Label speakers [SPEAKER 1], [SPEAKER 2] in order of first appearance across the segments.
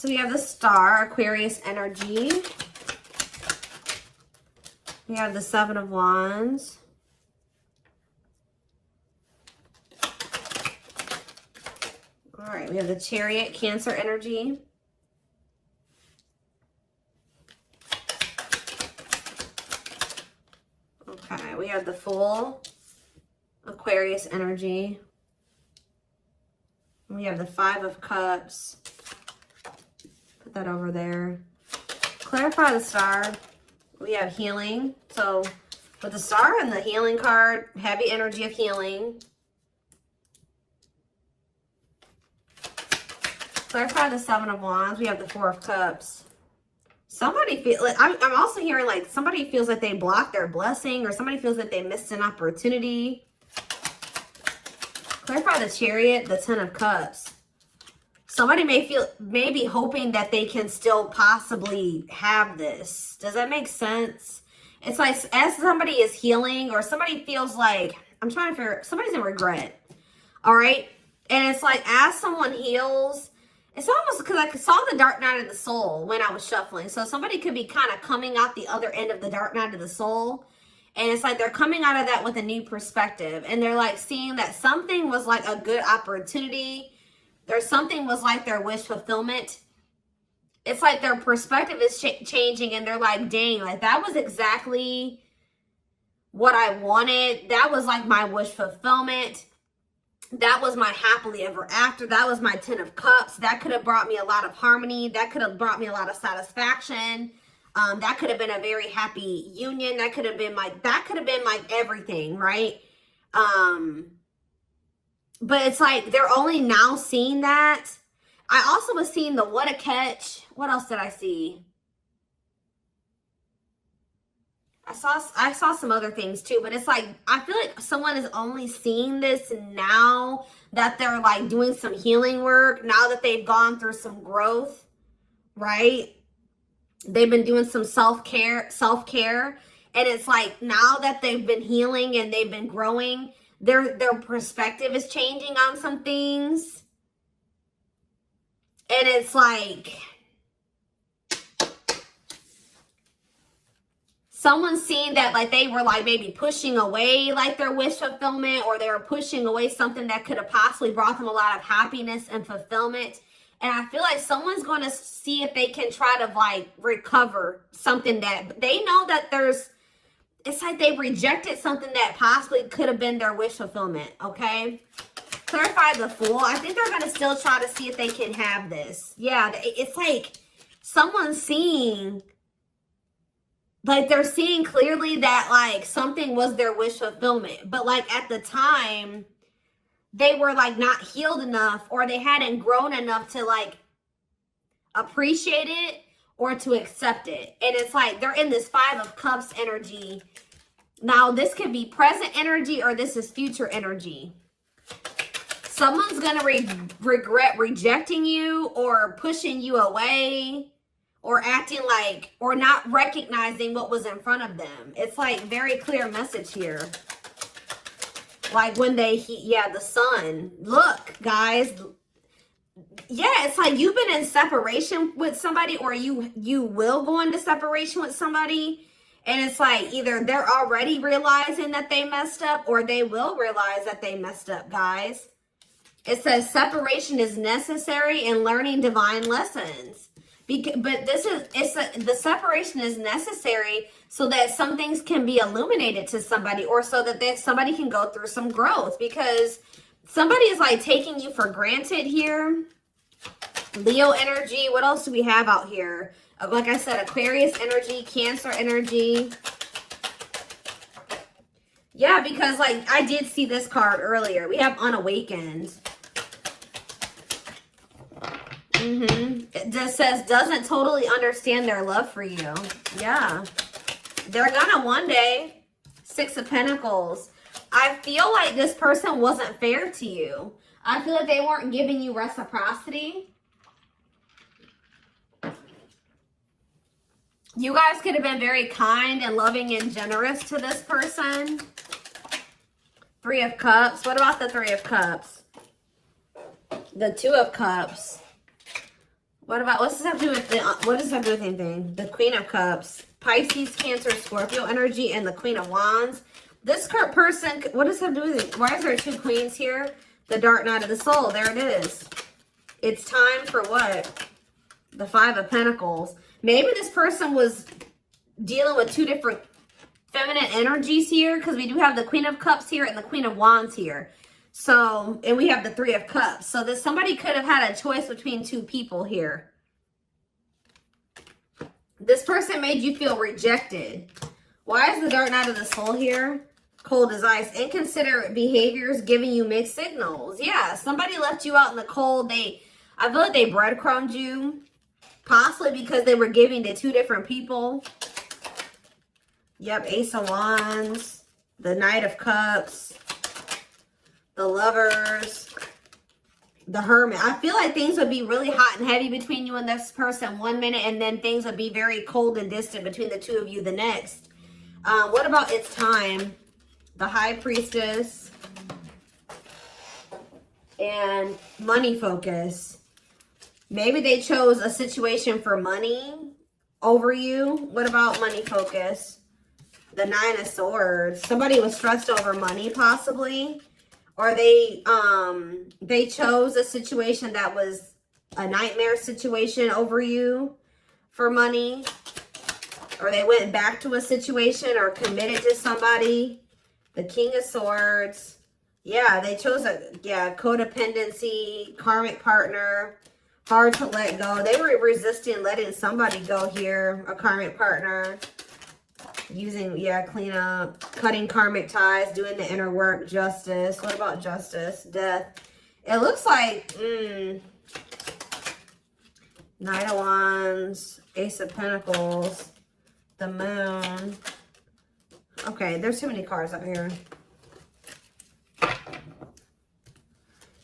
[SPEAKER 1] So we have the Star, Aquarius energy. We have the Seven of Wands. All right, we have the Chariot, Cancer energy. Okay, we have the Fool, Aquarius energy. We have the Five of Cups. Put that over there. Clarify the Star. We have healing. So with the Star and the healing card, heavy energy of healing. Clarify the Seven of Wands. We have the Four of Cups. Somebody feel like I'm also hearing like somebody feels like they blocked their blessing, or somebody feels like they missed an opportunity. Clarify the Chariot, the Ten of Cups. Somebody may be hoping that they can still possibly have this. Does that make sense? It's like as somebody is healing, or somebody feels like, I'm trying to figure, somebody's in regret. All right. And it's like as someone heals, it's almost because I saw the dark night of the soul when I was shuffling. So somebody could be kind of coming out the other end of the dark night of the soul. And it's like they're coming out of that with a new perspective. And they're like seeing that something was like a good opportunity. There's something was like their wish fulfillment. It's like their perspective is changing. And they're like, dang, like that was exactly what I wanted. That was like my wish fulfillment. That was my happily ever after. That was my Ten of Cups. That could have brought me a lot of harmony. That could have brought me a lot of satisfaction. That could have been a very happy union. That could have been like everything, right? But it's like they're only now seeing that. I also was seeing the what a catch. What else did I see? I saw some other things too, but it's like I feel like someone is only seeing this now that they're like doing some healing work, now that they've gone through some growth, right? They've been doing some self-care, and it's like now that they've been healing and they've been growing, their perspective is changing on some things. And it's like someone's seeing that like they were like maybe pushing away like their wish fulfillment, or they were pushing away something that could have possibly brought them a lot of happiness and fulfillment. And I feel like someone's going to see if they can try to like recover something that they know that it's like they rejected something that possibly could have been their wish fulfillment. Okay. Clarify the Fool. I think they're going to still try to see if they can have this. Yeah. It's like someone's seeing, like they're seeing clearly that like something was their wish fulfillment, but like at the time they were like not healed enough, or they hadn't grown enough to like appreciate it or to accept it. And it's like they're in this Five of Cups energy. Now this could be present energy, or this is future energy. Someone's going to regret rejecting you or pushing you away, or acting like, or not recognizing what was in front of them. It's like very clear message here. Like when the sun. Look, guys. Yeah, it's like you've been in separation with somebody, or you will go into separation with somebody. And it's like either they're already realizing that they messed up, or they will realize that they messed up, guys. It says separation is necessary in learning divine lessons. But the separation is necessary so that some things can be illuminated to somebody, or so that somebody can go through some growth, because somebody is like taking you for granted here. Leo energy. What else do we have out here? Like I said, Aquarius energy, Cancer energy. Yeah, because like I did see this card earlier. We have Unawakened. It just says doesn't totally understand their love for you. Yeah. They're gonna one day. Six of Pentacles. I feel like this person wasn't fair to you. I feel like they weren't giving you reciprocity. You guys could have been very kind and loving and generous to this person. Three of Cups. What about the Three of Cups? The Two of Cups. What about, what's this have to do with, what does this have to do with anything? The Queen of Cups, Pisces, Cancer, Scorpio energy, and the Queen of Wands. This person, what does this have to do with it? Why is there 2 queens here? The Dark Night of the Soul, there it is. It's time for what? The 5 of Pentacles. Maybe this person was dealing with 2 different feminine energies here, because we do have the Queen of Cups here and the Queen of Wands here. So, and we have the 3 of Cups. So this somebody could have had a choice between 2 people here. This person made you feel rejected. Why is the Dark Night of the Soul here? Cold as ice. Inconsiderate behaviors giving you mixed signals. Yeah, somebody left you out in the cold. I feel like they breadcrumbed you. Possibly because they were giving to 2 different people. Yep, Ace of Wands. The Knight of Cups. The Lovers. The Hermit. I feel like things would be really hot and heavy between you and this person 1 minute, and then things would be very cold and distant between the 2 of you the next. What about It's Time? The High Priestess. And Money Focus. Maybe they chose a situation for money over you. What about Money Focus? The 9 of Swords. Somebody was stressed over money possibly. Or they chose a situation that was a nightmare situation over you for money. Or they went back to a situation or committed to somebody. The King of Swords. Yeah, they chose codependency, karmic partner, hard to let go. They were resisting letting somebody go here, a karmic partner. Using, clean up, cutting karmic ties, doing the inner work, justice. What about justice? Death. It looks like, Knight of Wands, Ace of Pentacles, the Moon. Okay, there's too many cards up here.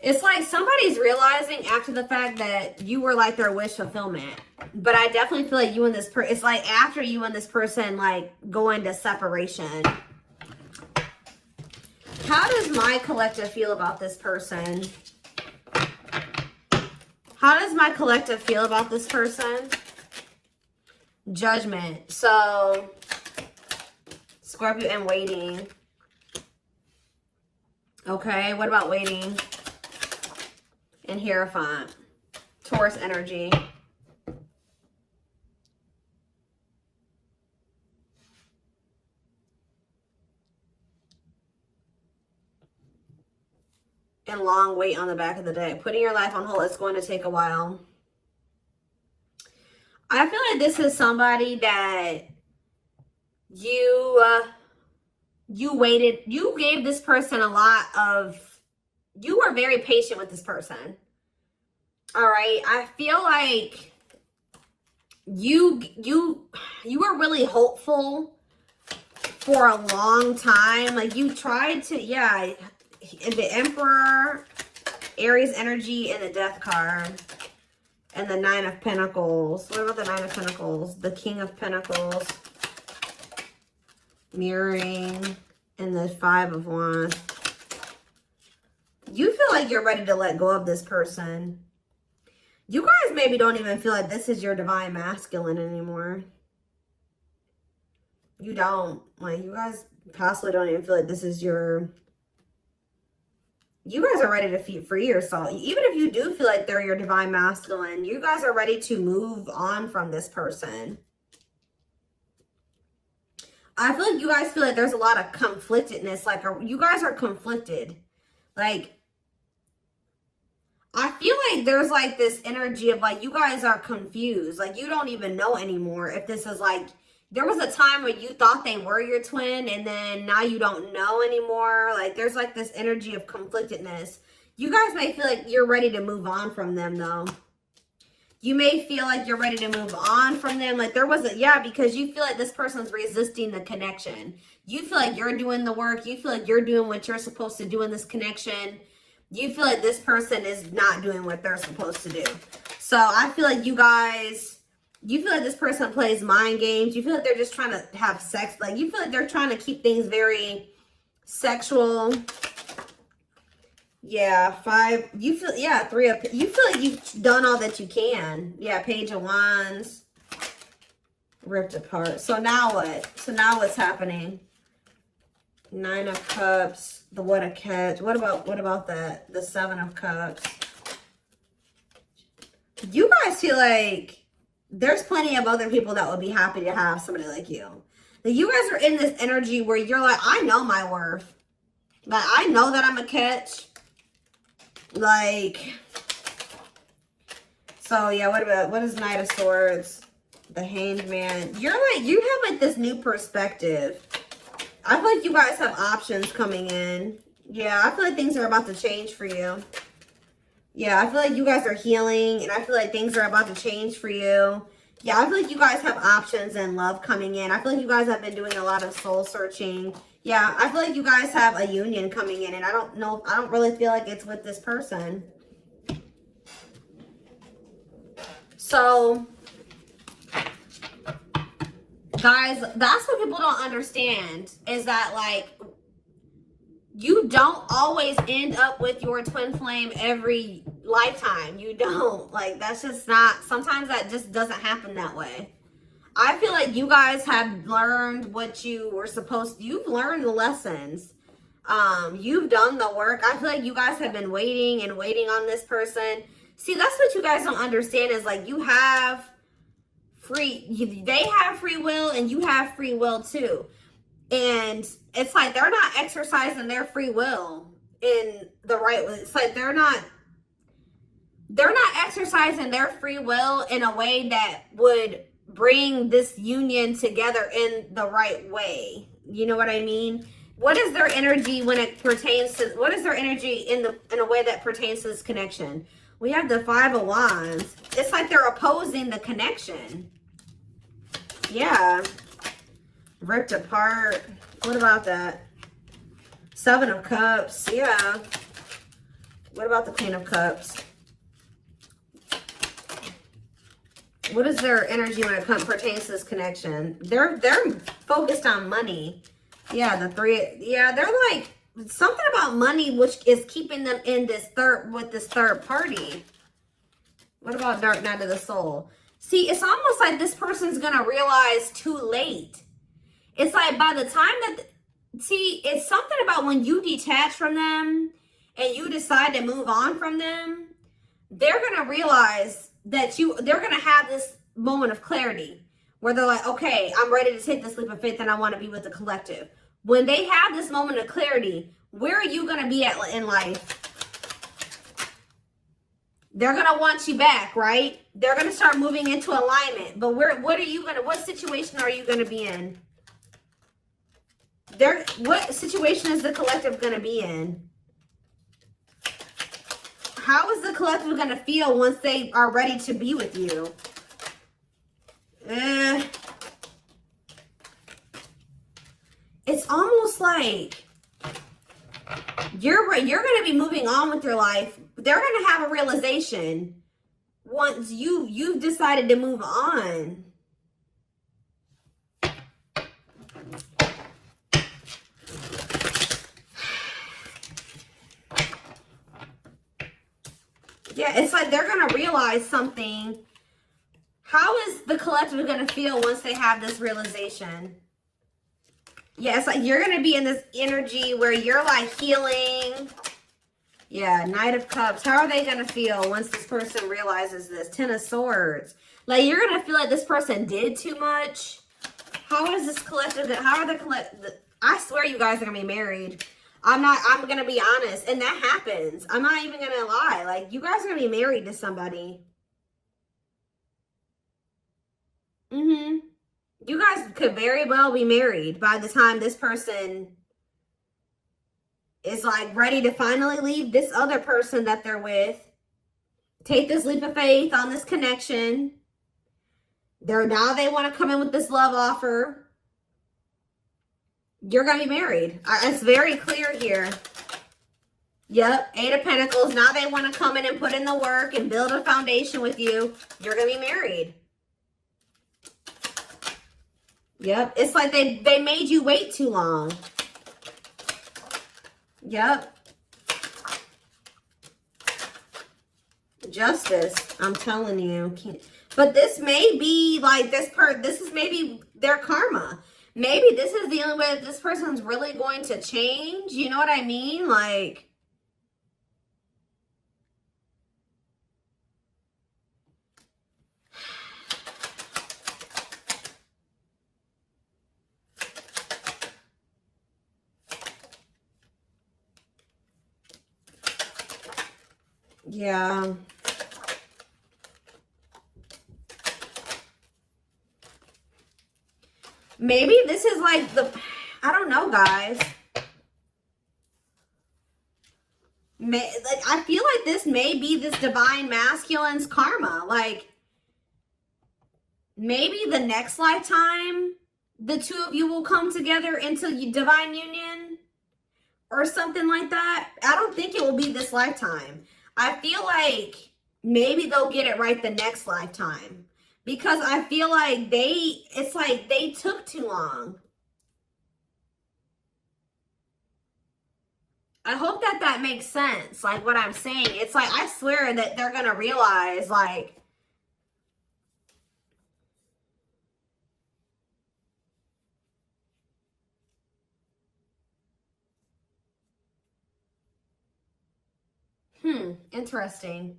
[SPEAKER 1] It's like somebody's realizing after the fact that you were like their wish fulfillment. But I definitely feel like you and this person, it's like after you and this person like go into separation. How does my collective feel about this person? How does my collective feel about this person? Judgment. So, Scorpio and waiting. Okay, what about waiting? And Hierophant. Taurus energy. And long wait on the back of the deck. Putting your life on hold is going to take a while. I feel like this is somebody that you waited. You gave this person a lot of... You were very patient with this person. All right. I feel like you were really hopeful for a long time. Like you tried to, the Emperor, Aries energy, and the Death card. And the 9 of Pentacles. What about the 9 of Pentacles? The King of Pentacles. Mirroring. And the 5 of Wands. You feel like you're ready to let go of this person. You guys maybe don't even feel like this is your divine masculine anymore. You don't. Like, you guys possibly don't even feel like this is your... You guys are ready to free yourself. Even if you do feel like they're your divine masculine, you guys are ready to move on from this person. I feel like you guys feel like there's a lot of conflictedness. Like, you guys are conflicted. Like, I feel like there's like this energy of like, you guys are confused. Like, you don't even know anymore if this is like, there was a time where you thought they were your twin and then now you don't know anymore. Like, there's like this energy of conflictedness. You guys may feel like you're ready to move on from them though. You may feel like you're ready to move on from them. Like there was because you feel like this person's resisting the connection. You feel like you're doing the work. You feel like you're doing what you're supposed to do in this connection. You feel like this person is not doing what they're supposed to do. So I feel like you feel like this person plays mind games. You feel like they're just trying to have sex. Like you feel like they're trying to keep things very sexual. Yeah, 5. You feel, yeah, 3 of, you feel like you've done all that you can. Yeah, Page of Wands. Ripped apart. So now what? So now what's happening? 9 of Cups. The what a catch. What about that? The 7 of Cups. You guys feel like there's plenty of other people that would be happy to have somebody like you. That you guys are in this energy where you're like, I know my worth. Like, I know that I'm a catch. Like, so yeah, what is Knight of Swords? The Hanged Man. You're like, you have like this new perspective. I feel like you guys have options coming in. Yeah, I feel like things are about to change for you. Yeah, I feel like you guys are healing, and I feel like things are about to change for you. Yeah, I feel like you guys have options and love coming in. I feel like you guys have been doing a lot of soul searching. Yeah, I feel like you guys have a union coming in, and I don't really feel like it's with this person. So, guys, that's what people don't understand, is that, like, you don't always end up with your twin flame every lifetime. You don't. Like, that's just not, sometimes that just doesn't happen that way. I feel like you guys have learned what you were supposed to, you've learned the lessons. You've done the work. I feel like you guys have been waiting and waiting on this person. See, that's what you guys don't understand, is like, you have they have free will, and you have free will too. And it's like they're not exercising their free will in the right way. It's like they're not exercising their free will in a way that would bring this union together in the right way. You know what I mean? What is their energy when it pertains to, what is their energy in a way that pertains to this connection? We have the 5 of Wands. It's like they're opposing the connection. Yeah. Ripped apart. What about that? 7 of Cups. Yeah. What about the Queen of Cups? What is their energy when it pertains to this connection? They're focused on money. Yeah, the 3. Yeah, they're like something about money, which is keeping them in this third party. What about Dark Night of the Soul? See, it's almost like this person's gonna realize too late. It's like by the time that, see, it's something about when you detach from them and you decide to move on from them, they're going to realize that they're going to have this moment of clarity where they're like, okay, I'm ready to take this leap of faith and I want to be with the collective. When they have this moment of clarity, where are you going to be at in life? They're going to want you back, right? They're going to start moving into alignment. But what situation are you going to be in? What situation is the collective going to be in? How is the collective going to feel once they are ready to be with you? It's almost like you're going to be moving on with your life. They're going to have a realization once you've decided to move on. Yeah, it's like they're going to realize something. How is the collective going to feel once they have this realization? Yeah, it's like you're going to be in this energy where you're like healing. Yeah, Knight of Cups. How are they going to feel once this person realizes this? 10 of Swords. Like, you're going to feel like this person did too much. How is this collective? How are the collective? I swear you guys are going to be married. I'm going to be honest. And that happens. I'm not even going to lie. Like, you guys are going to be married to somebody. You guys could very well be married by the time this person is like ready to finally leave this other person that they're with. Take this leap of faith on this connection. Now they want to come in with this love offer. You're going to be married. It's very clear here. Yep, 8 of Pentacles. Now they want to come in and put in the work and build a foundation with you. You're going to be married. Yep, it's like they made you wait too long. Yep. Justice. I'm telling you. But this may be like this is maybe their karma. Maybe this is the only way that this person's really going to change. You know what I mean? Like, yeah. Maybe this is like I don't know, guys. I feel like this may be this divine masculine's karma. Like, maybe the next lifetime, the two of you will come together into divine union or something like that. I don't think it will be this lifetime. I feel like maybe they'll get it right the next lifetime. Because I feel like it's like they took too long. I hope that makes sense. Like what I'm saying. It's like, I swear that they're going to realize like, interesting.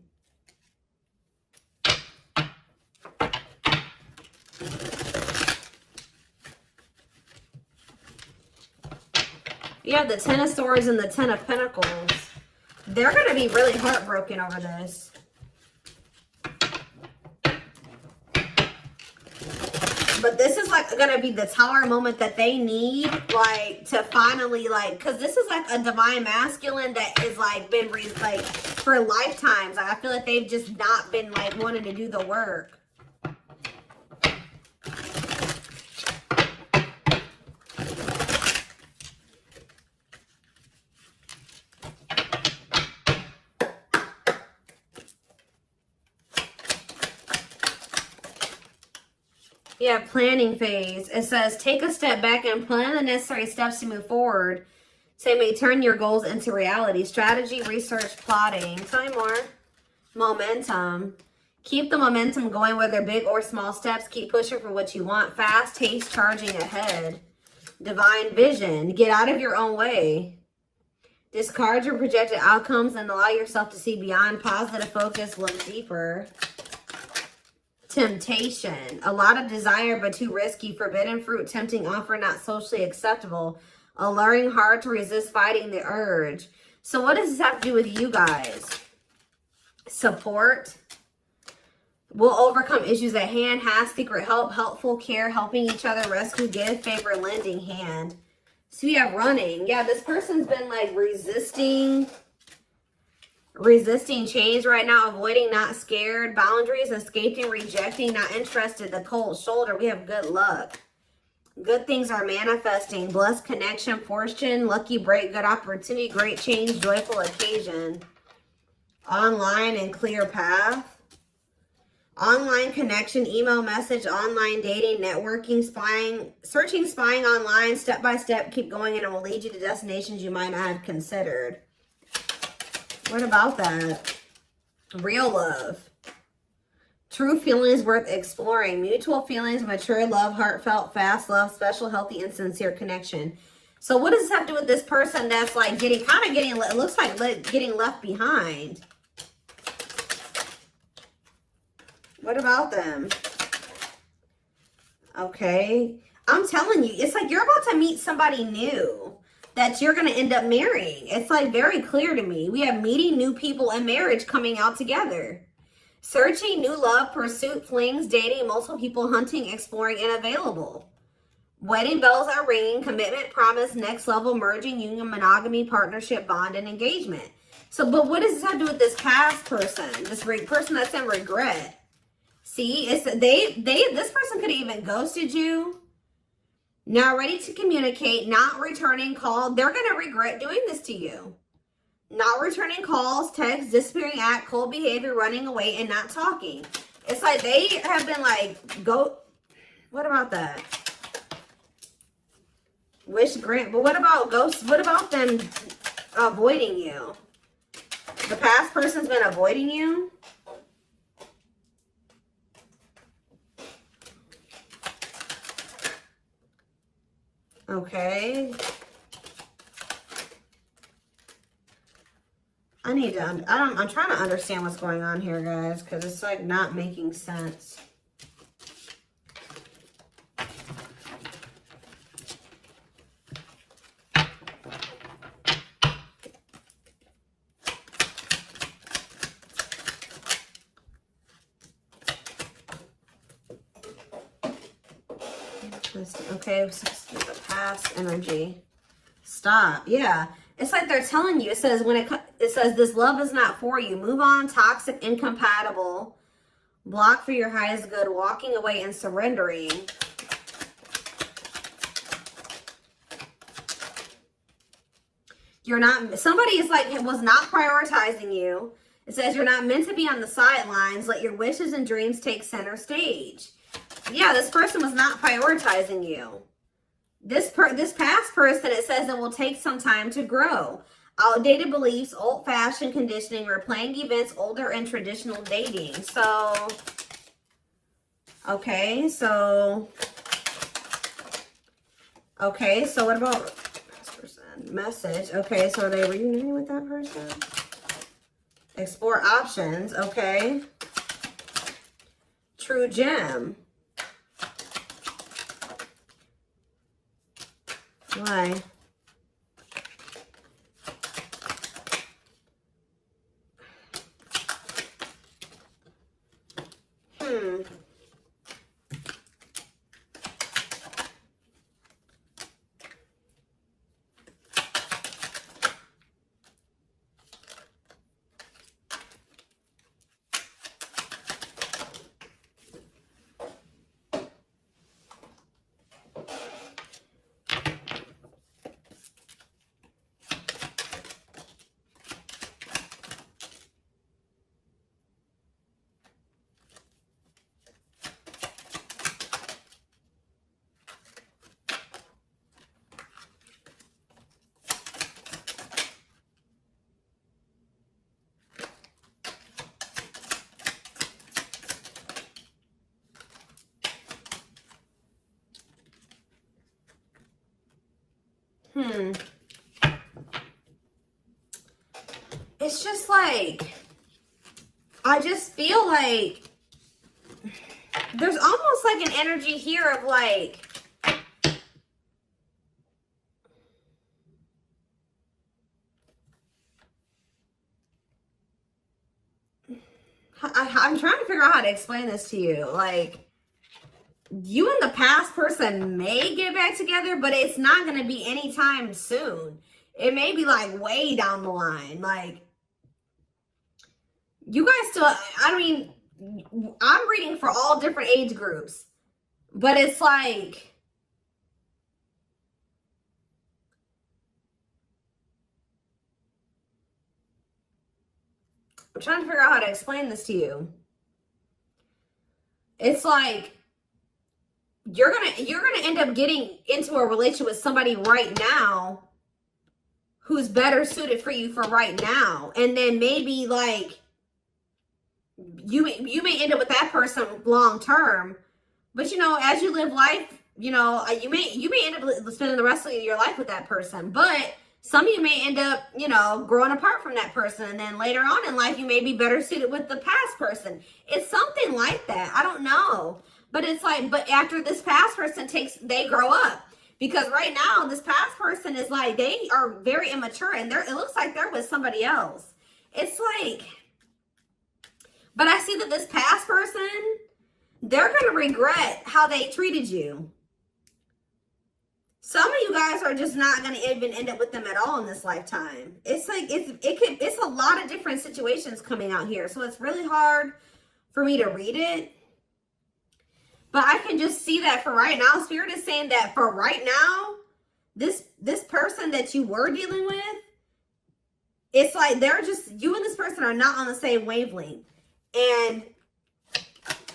[SPEAKER 1] You have the Ten of Swords and the Ten of Pentacles. They're going to be really heartbroken over this. But this is like going to be the tower moment that they need, like, to finally, like, because this is like a divine masculine that is like been like for lifetimes. Like, I feel like they've just not been like wanting to do the work. Yeah, planning phase. It says, take a step back and plan the necessary steps to move forward so you may turn your goals into reality. Strategy, research, plotting. Tell me more. Momentum. Keep the momentum going, whether big or small steps. Keep pushing for what you want. Fast taste, charging ahead. Divine vision. Get out of your own way. Discard your projected outcomes and allow yourself to see beyond. Positive focus, look deeper. Temptation. A lot of desire, but too risky. Forbidden fruit, tempting offer, not socially acceptable. Alluring, hard to resist, fighting the urge. So what does this have to do with you guys? Support. Will overcome issues at hand. Has secret help, helpful care, helping each other, rescue, give, favor, lending hand. So you have running. Yeah, this person's been like resisting change right now, avoiding, not scared, boundaries, escaping, rejecting, not interested, the cold shoulder. We have good luck. Good things are manifesting, blessed connection, fortune, lucky break, good opportunity, great change, joyful occasion. Online and clear path. Online connection, email message, online dating, networking, spying, searching, spying online, step by step, keep going, and it will lead you to destinations you might not have considered. What about that? Real love. True feelings worth exploring. Mutual feelings, mature love, heartfelt, fast love, special, healthy, and sincere connection. So what does this have to do with this person that's like getting, it looks like getting left behind? What about them? Okay. I'm telling you, it's like you're about to meet somebody new that you're going to end up marrying. It's like very clear to me. We have meeting new people and marriage coming out together. Searching, new love, pursuit, flings, dating, multiple people, hunting, exploring, and available. Wedding bells are ringing, commitment, promise, next level, merging, union, monogamy, partnership, bond, and engagement. So, but what does this have to do with this past person? This person that's in regret. See, it's this person could have even ghosted you. Not ready to communicate, not returning call. They're going to regret doing this to you. Not returning calls, texts, disappearing act, cold behavior, running away, and not talking. It's like they have been like, what about that? Wish grant, but what about ghosts? What about them avoiding you? The past person's been avoiding you? Okay. I'm trying to understand what's going on here, guys, because it's like not making sense. Okay, so the past energy. Stop. Yeah. It's like they're telling you. It says it says this love is not for you. Move on. Toxic, incompatible. Block for your highest good. Walking away and surrendering. You're not. Somebody is like was not prioritizing you. It says you're not meant to be on the sidelines. Let your wishes and dreams take center stage. Yeah, this person was not prioritizing you. This past person, it says it will take some time to grow. Outdated beliefs, old-fashioned conditioning, replaying events, older and traditional dating. So, okay, so what about this person? Message. Okay, so are they reuniting with that person? Explore options. Okay. True gem. Why? It's just like, I just feel like there's almost like an energy here of like, I'm trying to figure out how to explain this to you. Like, you and the past person may get back together, but it's not going to be anytime soon. It may be like way down the line. Like, you guys still, I mean, I'm reading for all different age groups, but it's like, I'm trying to figure out how to explain this to you. It's like, you're gonna end up getting into a relationship with somebody right now who's better suited for you for right now. And then maybe like, you may end up with that person long term, but you know, as you live life, you know, you may end up spending the rest of your life with that person, but some of you may end up, you know, growing apart from that person, and then later on in life you may be better suited with the past person. It's something like that. I don't know, but it's like, but after this past person they grow up, because right now this past person is like, they are very immature, and it looks like they're with somebody else. It's like, but I see that this past person, they're going to regret how they treated you. Some of you guys are just not going to even end up with them at all in this lifetime. It's like, it's a lot of different situations coming out here. So it's really hard for me to read it. But I can just see that for right now. Spirit is saying that for right now, this person that you were dealing with, it's like you and this person are not on the same wavelength. And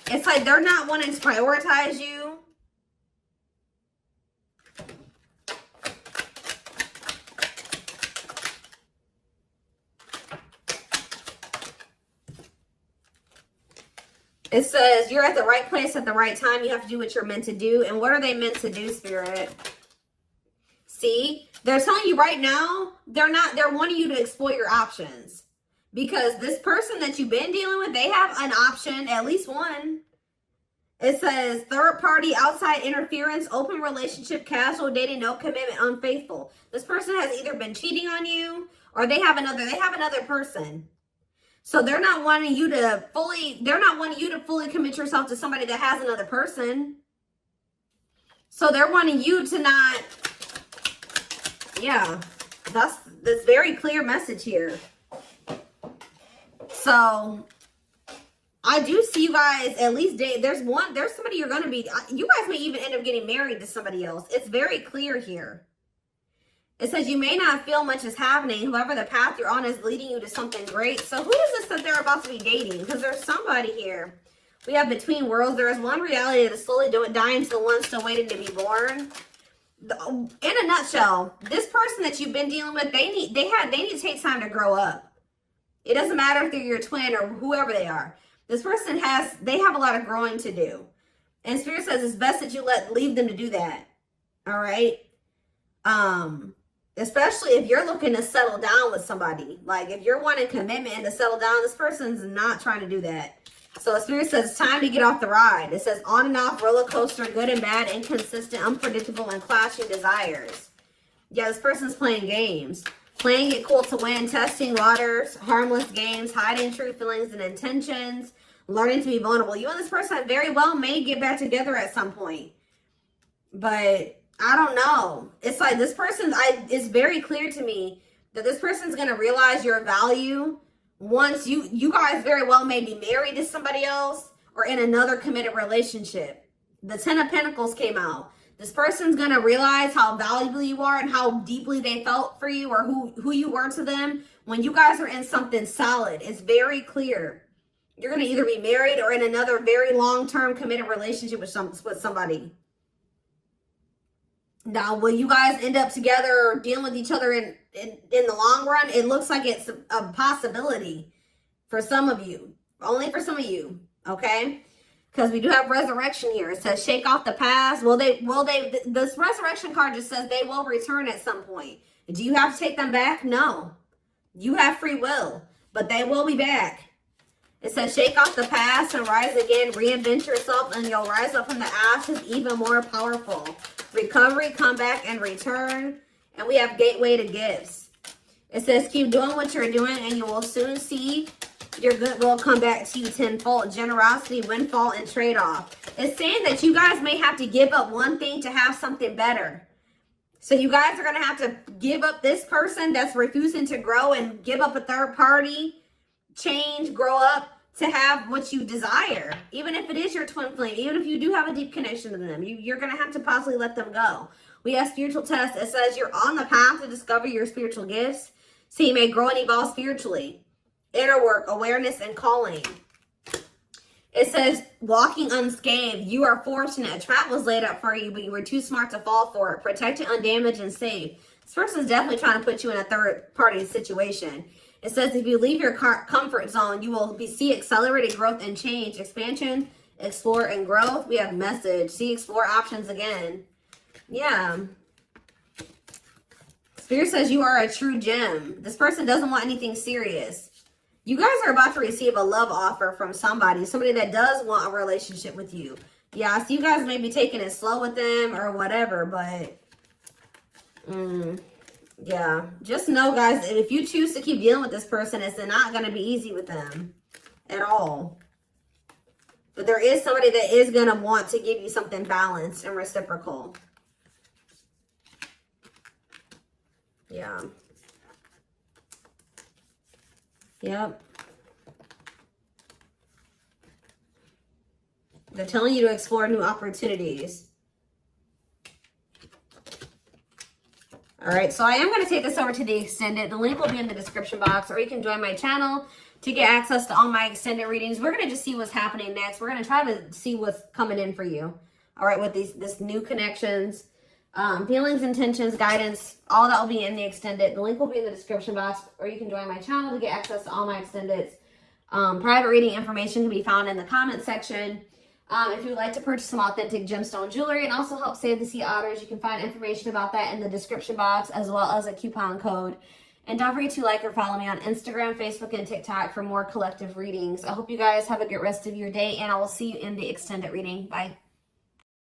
[SPEAKER 1] it's like they're not wanting to prioritize you. It says you're at the right place at the right time. You have to do what you're meant to do. And what are they meant to do, Spirit? See, they're telling you right now, they're wanting you to explore your options. Because this person that you've been dealing with, they have an option, at least one. It says third party, outside interference, open relationship, casual dating, no commitment, unfaithful. This person has either been cheating on you or they have another person. So they're not wanting you to fully commit yourself to somebody that has another person. So they're wanting you to not, yeah, that's very clear message here. So I do see you guys at least date. There's somebody you're going to be, you guys may even end up getting married to somebody else. It's very clear here. It says you may not feel much is happening. However, the path you're on is leading you to something great. So who is this that they're about to be dating? Because there's somebody here. We have between worlds. There is one reality that is slowly dying to the one still waiting to be born. In a nutshell, this person that you've been dealing with, they need to take time to grow up. It doesn't matter if they're your twin or whoever they are. This person they have a lot of growing to do. And Spirit says it's best that you leave them to do that. All right. Especially if you're looking to settle down with somebody. Like if you're wanting commitment and to settle down, this person's not trying to do that. So Spirit says it's time to get off the ride. It says on and off roller coaster, good and bad, inconsistent, unpredictable, and clashing desires. Yeah, this person's playing games. Playing it cool to win, testing waters, harmless games, hiding true feelings and intentions, learning to be vulnerable. You and this person very well may get back together at some point. But I don't know. It's like this person, it's very clear to me that this person's going to realize your value once you guys very well may be married to somebody else or in another committed relationship. The 10 of Pentacles came out. This person's going to realize how valuable you are and how deeply they felt for you or who you were to them when you guys are in something solid. It's very clear. You're going to either be married or in another very long-term committed relationship with somebody. Now, will you guys end up together or dealing with each other in the long run? It looks like it's a possibility for some of you. Only for some of you, okay? Because we do have resurrection here. It says shake off the past. This resurrection card just says they will return at some point. Do you have to take them back? No. You have free will, but they will be back. It says shake off the past and rise again. Reinvent yourself and you'll rise up from the ashes even more powerful. Recovery, comeback, and return. And we have gateway to gifts. It says keep doing what you're doing and you will soon see your good will come back to you tenfold. Generosity, windfall, and trade-off. It's saying that you guys may have to give up one thing to have something better. So you guys are going to have to give up this person that's refusing to grow and give up a third party, change, grow up to have what you desire. Even if it is your twin flame, even if you do have a deep connection to them, you're going to have to possibly let them go. We have spiritual test. It says you're on the path to discover your spiritual gifts so you may grow and evolve spiritually. Inner work, awareness, and calling. It says, walking unscathed. You are fortunate. A trap was laid up for you, but you were too smart to fall for it. Protected, undamaged, and safe. This person is definitely trying to put you in a third-party situation. It says, if you leave your comfort zone, you will see accelerated growth and change. Expansion, explore, and growth. We have message. See, explore options again. Yeah. Spirit says you are a true gem. This person doesn't want anything serious. You guys are about to receive a love offer from somebody that does want a relationship with you. Yeah, so you guys may be taking it slow with them or whatever, but yeah, just know, guys, if you choose to keep dealing with this person, it's not going to be easy with them at all. But there is somebody that is going to want to give you something balanced and reciprocal. Yeah. Yep. They're telling you to explore new opportunities. All right, so I am going to take this over to the extended. The link will be in the description box, or you can join my channel to get access to all my extended readings. We're going to just see what's happening next. We're going to try to see what's coming in for you. All right, with this new connections, feelings, intentions, guidance, all that will be in the extended. The link will be in the description box, or you can join my channel to get access to all my extendeds. Private reading information can be found in the comment section. If you would like to purchase some authentic gemstone jewelry and also help save the sea otters, you can find information about that in the description box as well as a coupon code. And don't forget to like or follow me on Instagram, Facebook, and TikTok for more collective readings. I hope you guys have a good rest of your day, and I will see you in the extended reading. Bye.